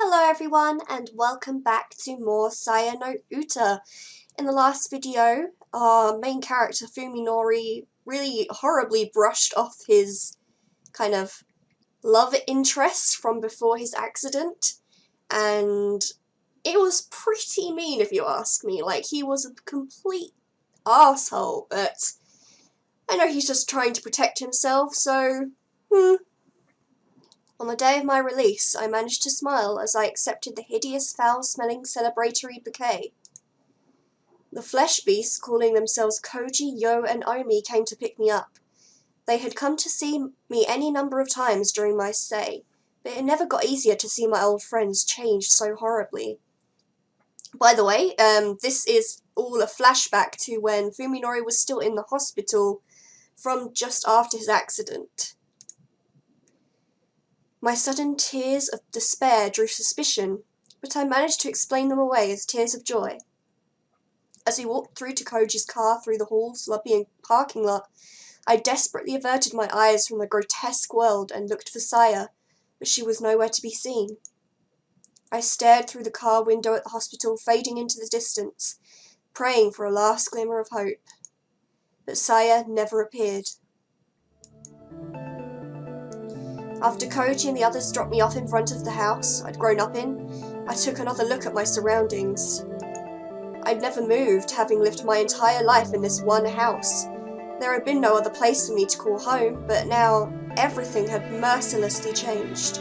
Hello everyone and welcome back to more Saya no Uta. In the last video, our main character Fuminori really horribly brushed off his kind of love interest from before his accident, and it was pretty mean if you ask me. Like, he was a complete arsehole, but I know he's just trying to protect himself, so On the day of my release, I managed to smile as I accepted the hideous, foul-smelling celebratory bouquet. The flesh beasts, calling themselves Koji, Yo, and Omi, came to pick me up. They had come to see me any number of times during my stay, but it never got easier to see my old friends changed so horribly. By the way, this is all a flashback to when Fuminori was still in the hospital from just after his accident. My sudden tears of despair drew suspicion, but I managed to explain them away as tears of joy. As we walked through to Koji's car through the halls, lobby, and parking lot, I desperately averted my eyes from the grotesque world and looked for Saya, but she was nowhere to be seen. I stared through the car window at the hospital, fading into the distance, praying for a last glimmer of hope. But Saya never appeared. After Koji and the others dropped me off in front of the house I'd grown up in, I took another look at my surroundings. I'd never moved, having lived my entire life in this one house. There had been no other place for me to call home, but now everything had mercilessly changed.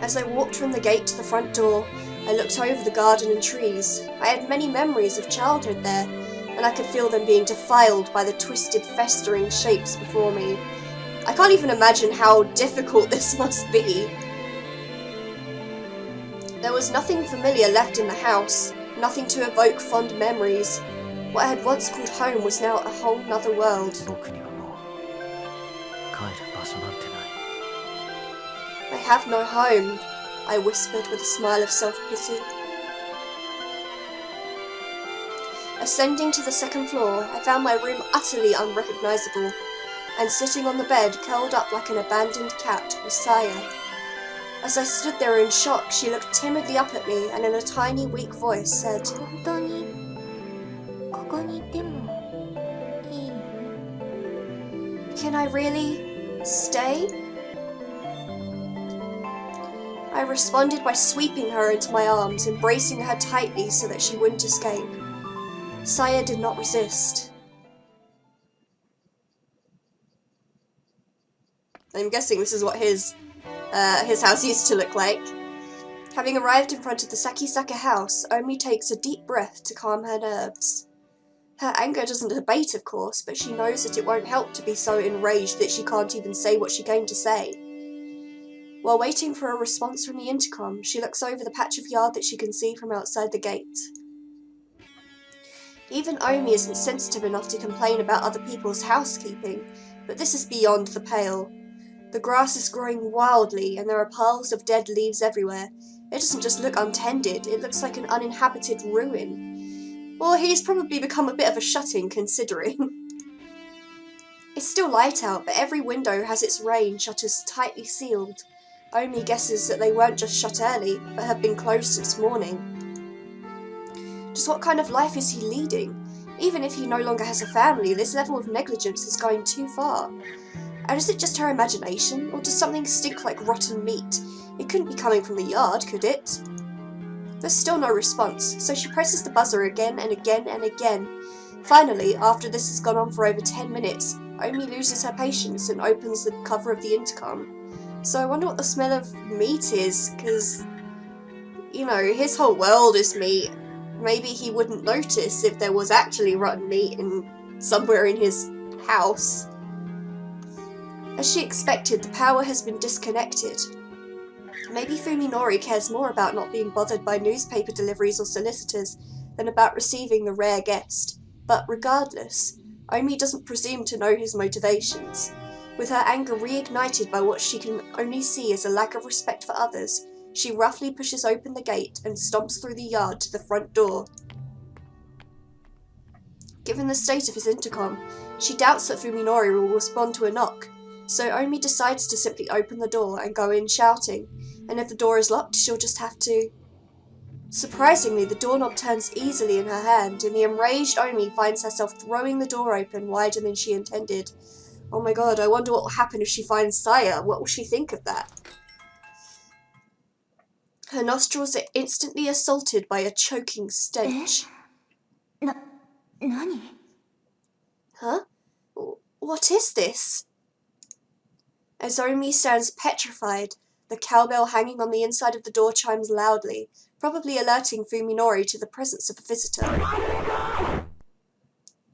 As I walked from the gate to the front door, I looked over the garden and trees. I had many memories of childhood there, and I could feel them being defiled by the twisted, festering shapes before me. I can't even imagine how difficult this must be. There was nothing familiar left in the house, nothing to evoke fond memories. What I had once called home was now a whole nother world. I have no home, I whispered with a smile of self-pity. Ascending to the second floor, I found my room utterly unrecognisable, and sitting on the bed, curled up like an abandoned cat, was Saya. As I stood there in shock, she looked timidly up at me and in a tiny, weak voice said, "Can I really stay?" I responded by sweeping her into my arms, embracing her tightly so that she wouldn't escape. Saya did not resist. I'm guessing this is what his house used to look like. Having arrived in front of the Sakisaka house, Omi takes a deep breath to calm her nerves. Her anger doesn't abate, of course, but she knows that it won't help to be so enraged that she can't even say what she came to say. While waiting for a response from the intercom, she looks over the patch of yard that she can see from outside the gate. Even Omi isn't sensitive enough to complain about other people's housekeeping, but this is beyond the pale. The grass is growing wildly, and there are piles of dead leaves everywhere. It doesn't just look untended, it looks like an uninhabited ruin. Or he's probably become a bit of a shut-in, considering. It's still light out, but every window has its rain shutters tightly sealed. Omi guesses that they weren't just shut early, but had been closed since morning. Just what kind of life is he leading? Even if he no longer has a family, this level of negligence is going too far. And is it just her imagination, or does something stink like rotten meat? It couldn't be coming from the yard, could it? There's still no response, so she presses the buzzer again and again and again. Finally, after this has gone on for over 10 minutes, Omi loses her patience and opens the cover of the intercom. So I wonder what the smell of meat is, because, you know, his whole world is meat. Maybe he wouldn't notice if there was actually rotten meat somewhere in his house. As she expected, the power has been disconnected. Maybe Fuminori cares more about not being bothered by newspaper deliveries or solicitors than about receiving the rare guest. But regardless, Omi doesn't presume to know his motivations. With her anger reignited by what she can only see as a lack of respect for others, she roughly pushes open the gate and stomps through the yard to the front door. Given the state of his intercom, she doubts that Fuminori will respond to a knock, So Omi decides to simply open the door and go in shouting, and if the door is locked, she'll just have to... Surprisingly, the doorknob turns easily in her hand, and the enraged Omi finds herself throwing the door open wider than she intended. Oh my god, I wonder what will happen if she finds Saya. What will she think of that? Her nostrils are instantly assaulted by a choking stench. Nani? Huh? What is this? As Omi stands petrified, the cowbell hanging on the inside of the door chimes loudly, probably alerting Fuminori to the presence of a visitor.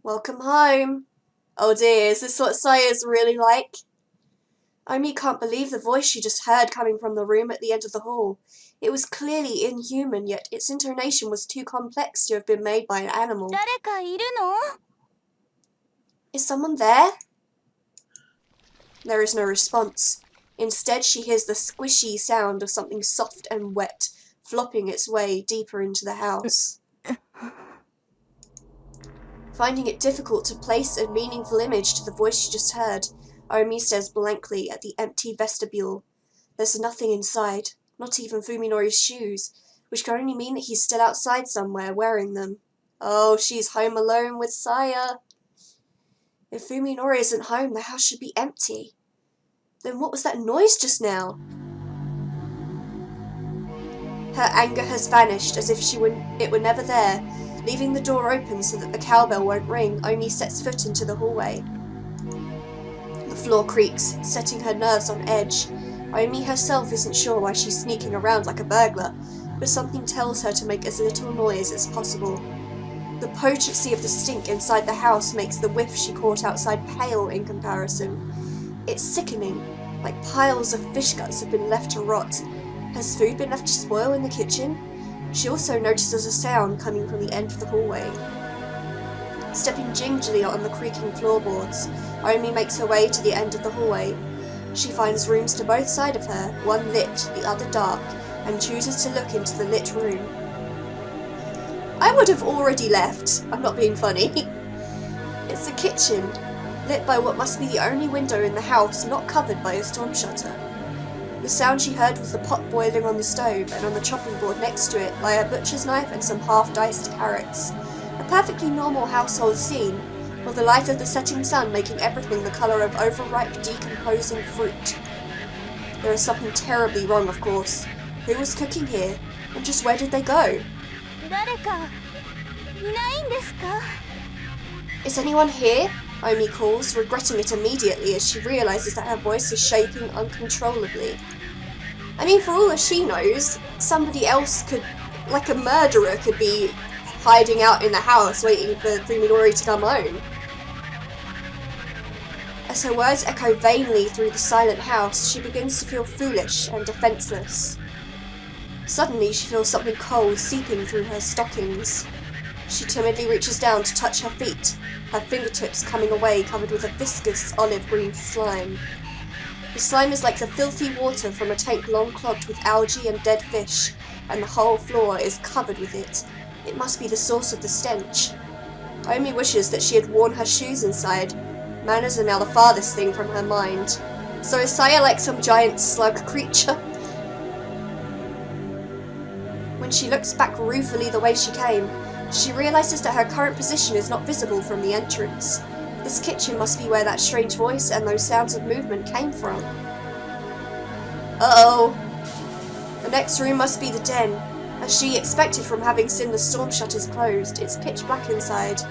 Welcome home. Oh dear, is this what Saya's really like? Omi can't believe the voice she just heard coming from the room at the end of the hall. It was clearly inhuman, yet its intonation was too complex to have been made by an animal. 誰かいるの? Is someone there? There is no response. Instead, she hears the squishy sound of something soft and wet, flopping its way deeper into the house. Finding it difficult to place a meaningful image to the voice she just heard, Omi stares blankly at the empty vestibule. There's nothing inside, not even Fuminori's shoes, which can only mean that he's still outside somewhere wearing them. Oh, she's home alone with Saya. If Fuminori isn't home, the house should be empty. Then what was that noise just now? Her anger has vanished as if it were never there. Leaving the door open so that the cowbell won't ring, Omi sets foot into the hallway. The floor creaks, setting her nerves on edge. Omi herself isn't sure why she's sneaking around like a burglar, but something tells her to make as little noise as possible. The potency of the stink inside the house makes the whiff she caught outside pale in comparison. It's sickening, like piles of fish guts have been left to rot. Has food been left to spoil in the kitchen? She also notices a sound coming from the end of the hallway. Stepping gingerly on the creaking floorboards, Omi makes her way to the end of the hallway. She finds rooms to both sides of her, one lit, the other dark, and chooses to look into the lit room. I would have already left. I'm not being funny. It's the kitchen, lit by what must be the only window in the house not covered by a storm shutter. The sound she heard was the pot boiling on the stove, and on the chopping board next to it lie a butcher's knife and some half-diced carrots. A perfectly normal household scene, with the light of the setting sun making everything the colour of overripe, decomposing fruit. There is something terribly wrong, of course. Who was cooking here, and just where did they go? 誰かいないんですか? Is anyone here? Omi calls, regretting it immediately as she realises that her voice is shaking uncontrollably. I mean, for all that she knows, somebody else could, like a murderer, could be hiding out in the house waiting for Fuminori to come home. As her words echo vainly through the silent house, she begins to feel foolish and defenceless. Suddenly, she feels something cold seeping through her stockings. She timidly reaches down to touch her feet, her fingertips coming away covered with a viscous olive-green slime. The slime is like the filthy water from a tank long clogged with algae and dead fish, and the whole floor is covered with it. It must be the source of the stench. Omi wishes that she had worn her shoes inside. Manners are now the farthest thing from her mind. So is Saya like some giant slug creature? When she looks back ruefully the way she came, she realises that her current position is not visible from the entrance. This kitchen must be where that strange voice and those sounds of movement came from. Uh-oh! The next room must be the den. As she expected from having seen the storm shutters closed, it's pitch black inside.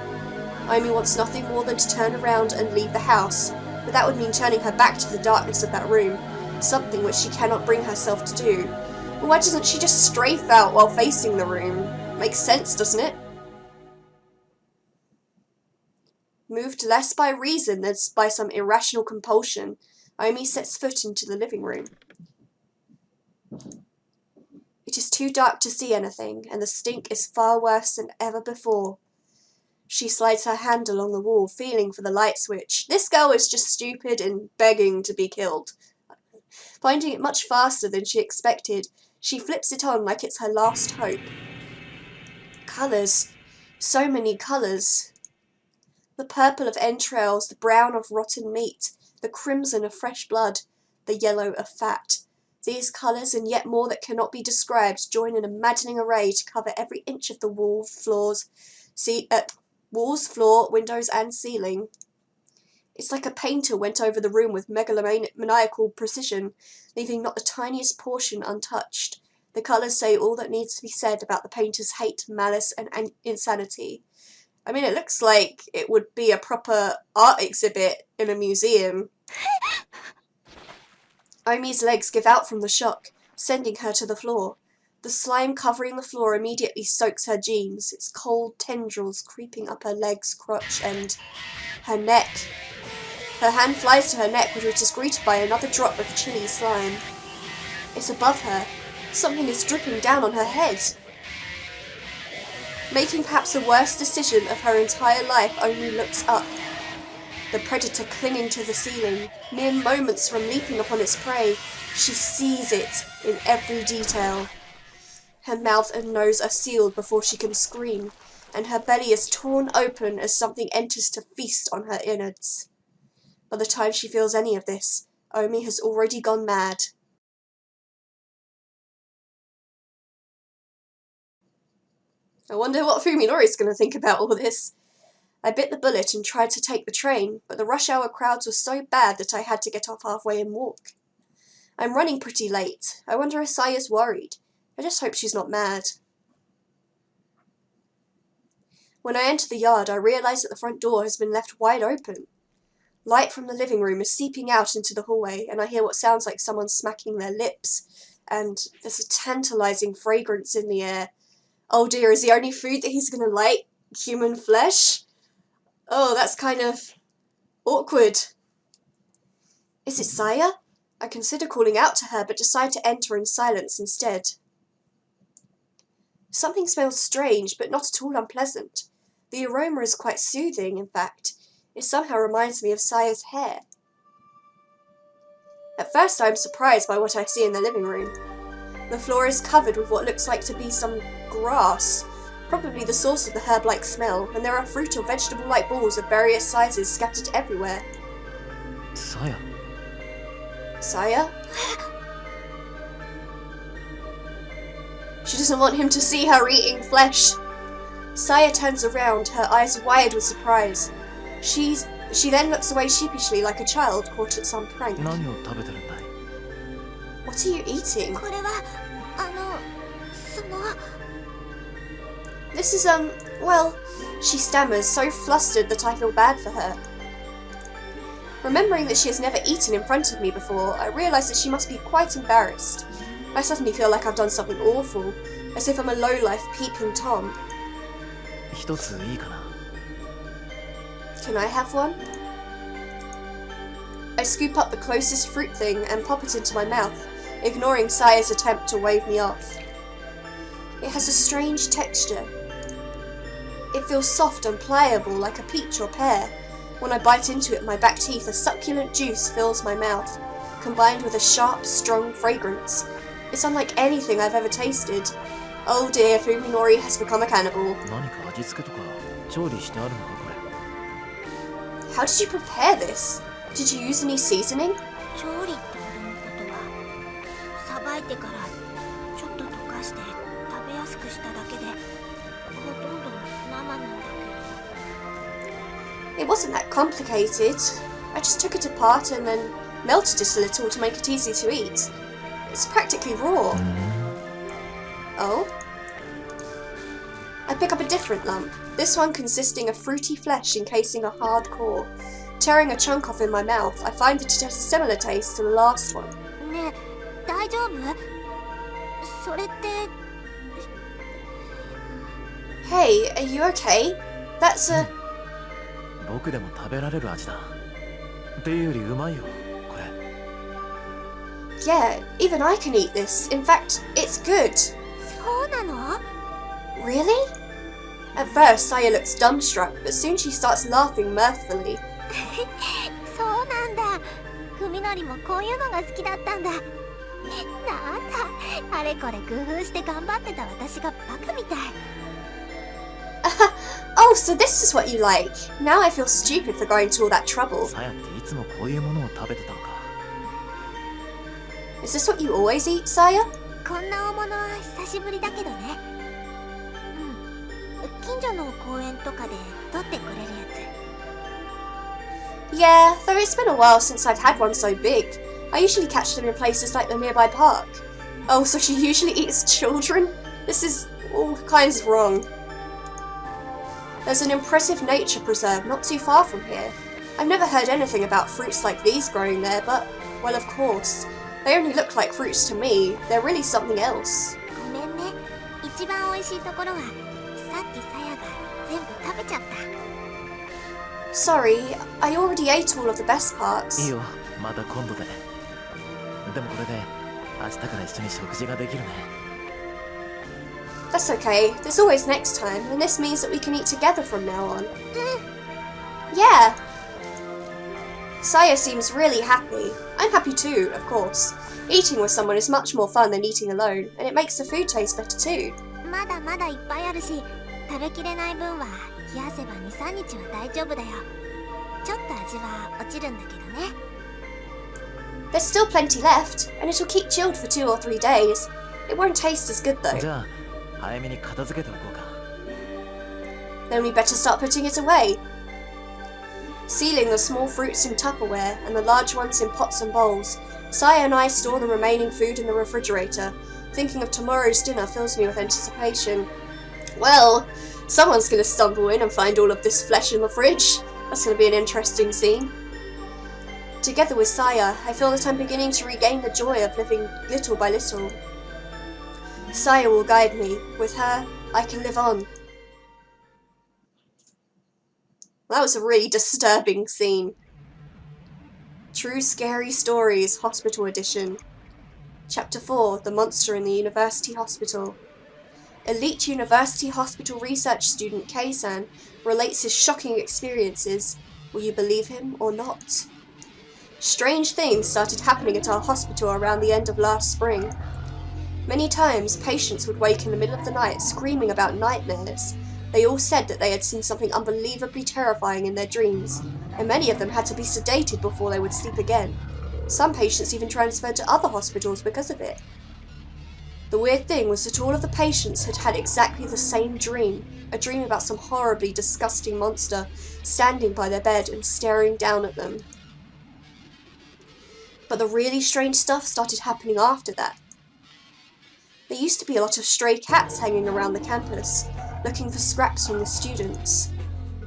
Omi wants nothing more than to turn around and leave the house, but that would mean turning her back to the darkness of that room, something which she cannot bring herself to do. But why doesn't she just strafe out while facing the room? Makes sense, doesn't it? Moved less by reason than by some irrational compulsion, Omi sets foot into the living room. It is too dark to see anything, and the stink is far worse than ever before. She slides her hand along the wall, feeling for the light switch. This girl is just stupid and begging to be killed. Finding it much faster than she expected, she flips it on like it's her last hope. Colours. So many colours. The purple of entrails, the brown of rotten meat, the crimson of fresh blood, the yellow of fat. These colours and yet more that cannot be described join in a maddening array to cover every inch of the walls, floor, windows and ceiling. It's like a painter went over the room with megalomaniacal precision, leaving not the tiniest portion untouched. The colours say all that needs to be said about the painter's hate, malice and insanity. I mean, it looks like it would be a proper art exhibit in a museum. Omi's legs give out from the shock, sending her to the floor. The slime covering the floor immediately soaks her jeans, its cold tendrils creeping up her legs, crotch and her neck. Her hand flies to her neck, which is greeted by another drop of chilly slime. It's above her. Something is dripping down on her head. Making perhaps the worst decision of her entire life, Omi looks up. The predator clinging to the ceiling, mere moments from leaping upon its prey, she sees it in every detail. Her mouth and nose are sealed before she can scream, and her belly is torn open as something enters to feast on her innards. By the time she feels any of this, Omi has already gone mad. I wonder what Fuminori's going to think about all this. I bit the bullet and tried to take the train, but the rush hour crowds were so bad that I had to get off halfway and walk. I'm running pretty late. I wonder if Saya's worried. I just hope she's not mad. When I enter the yard, I realise that the front door has been left wide open. Light from the living room is seeping out into the hallway, and I hear what sounds like someone smacking their lips, and there's a tantalising fragrance in the air. Oh dear, is the only food that he's going to like human flesh? Oh, that's kind of awkward. Is it Saya? I consider calling out to her, but decide to enter in silence instead. Something smells strange, but not at all unpleasant. The aroma is quite soothing, in fact. It somehow reminds me of Saya's hair. At first I am surprised by what I see in the living room. The floor is covered with what looks like to be some grass, probably the source of the herb-like smell, and there are fruit or vegetable-like balls of various sizes scattered everywhere. Saya? Saya? She doesn't want him to see her eating flesh. Saya turns around, her eyes wide with surprise. She then looks away sheepishly like a child caught at some prank. What are you eating? This is, well, she stammers, so flustered that I feel bad for her. Remembering that she has never eaten in front of me before, I realise that she must be quite embarrassed. I suddenly feel like I've done something awful, as if I'm a lowlife peeping Tom. Can I have one? I scoop up the closest fruit thing and pop it into my mouth, ignoring Saya's attempt to wave me off. It has a strange texture. It feels soft and pliable like a peach or pear. When I bite into it, my back teeth, a succulent juice fills my mouth, combined with a sharp, strong fragrance. It's unlike anything I've ever tasted. Oh dear, Fuminori has become a cannibal. How did you prepare this? Did you use any seasoning? It wasn't that complicated. I just took it apart and then melted it a little to make it easy to eat. It's practically raw. Oh? I pick up a different lump, this one consisting of fruity flesh encasing a hard core. Tearing a chunk off in my mouth, I find that it has a similar taste to the last one. Hey, are you okay? That's a... Yeah, even I can eat this. In fact, it's good. Really? At first, Saya looks dumbstruck, but soon she starts laughing mirthfully. Oh Oh, so this is what you like. Now I feel stupid for going to all that trouble. さやっていつもこういうものを食べてたのか。 Is this what you always eat, Saya? こんな大物は久しぶりだけどね。近所の公園とかで取ってくれるや Yeah, though it's been a while since I've had one so big. I usually catch them in places like the nearby park. Oh, so she usually eats children? This is all kinds of wrong. There's an impressive nature preserve not too far from here. I've never heard anything about fruits like these growing there, but, well, of course. They only look like fruits to me. They're really something else. つ。ごめんね。一番美味しいところはさっきさやが全部食べちゃった。 Sorry, I already ate all of the best parts. いいよ、また今度で。でもこれで明日から一緒に食事ができるね。 That's okay. There's always next time, and this means that we can eat together from now on. Yeah. Saya seems really happy. I'm happy too, of course. Eating with someone is much more fun than eating alone, and it makes the food taste better too. まだまだいっぱいあるし、食べきれない分は冷やせば 2,3 日は大丈夫だよ。ちょっと味は落ちるんだけどね。 There's still plenty left, and it'll keep chilled for 2 or 3 days. It won't taste as good though. じゃあ早めに片付けておこうか。 Then we better start putting it away. Sealing the small fruits in Tupperware and the large ones in pots and bowls, Saya and I store the remaining food in the refrigerator. Thinking of tomorrow's dinner fills me with anticipation. Well, someone's going to stumble in and find all of this flesh in the fridge. That's going to be an interesting scene. Together with Saya, I feel that I'm beginning to regain the joy of living little by little. Saya will guide me. With her, I can live on. That was a really disturbing scene. True Scary Stories, Hospital Edition. Chapter 4, The Monster in the University Hospital. Elite University Hospital research student Kei-san relates his shocking experiences. Will you believe him or not? Strange things started happening at our hospital around the end of last spring. Many times, patients would wake in the middle of the night screaming about nightmares. They all said that they had seen something unbelievably terrifying in their dreams, and many of them had to be sedated before they would sleep again. Some patients even transferred to other hospitals because of it. The weird thing was that all of the patients had had exactly the same dream, a dream about some horribly disgusting monster standing by their bed and staring down at them. But the really strange stuff started happening after that. There used to be a lot of stray cats hanging around the campus, looking for scraps from the students.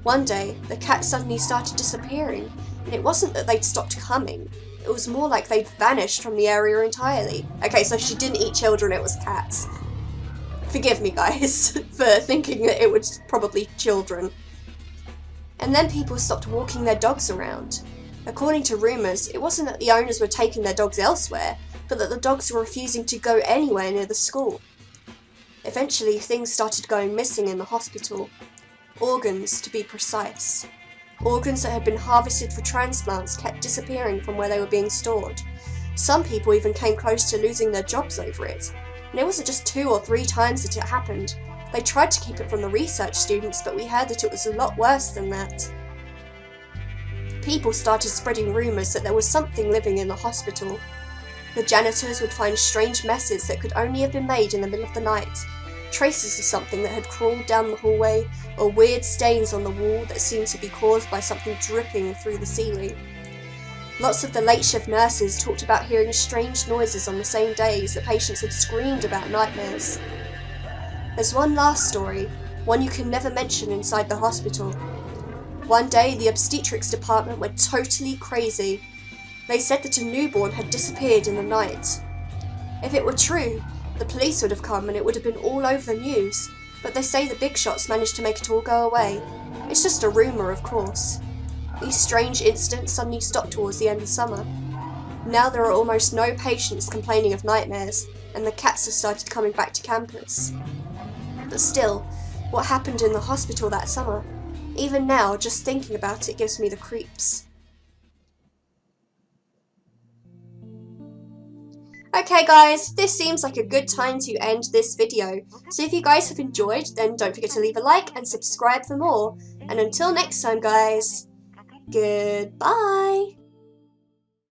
One day, the cats suddenly started disappearing, and it wasn't that they'd stopped coming. It was more like they'd vanished from the area entirely. Okay, so she didn't eat children, it was cats. Forgive me, guys, for thinking that it was probably children. And then people stopped walking their dogs around. According to rumours, it wasn't that the owners were taking their dogs elsewhere, but that the dogs were refusing to go anywhere near the school. Eventually, things started going missing in the hospital. Organs, to be precise. Organs that had been harvested for transplants kept disappearing from where they were being stored. Some people even came close to losing their jobs over it. And it wasn't just 2 or 3 times that it happened. They tried to keep it from the research students, but we heard that it was a lot worse than that. People started spreading rumours that there was something living in the hospital. The janitors would find strange messes that could only have been made in the middle of the night, traces of something that had crawled down the hallway, or weird stains on the wall that seemed to be caused by something dripping through the ceiling. Lots of the late shift nurses talked about hearing strange noises on the same days that patients had screamed about nightmares. There's one last story, one you can never mention inside the hospital. One day, the obstetrics department went totally crazy. They said that a newborn had disappeared in the night. If it were true, the police would have come and it would have been all over the news, but they say the big shots managed to make it all go away. It's just a rumour, of course. These strange incidents suddenly stopped towards the end of summer. Now there are almost no patients complaining of nightmares, and the cats have started coming back to campus. But still, what happened in the hospital that summer? Even now, just thinking about it gives me the creeps. Okay guys, this seems like a good time to end this video. So if you guys have enjoyed, then don't forget to leave a like and subscribe for more. And until next time guys, goodbye!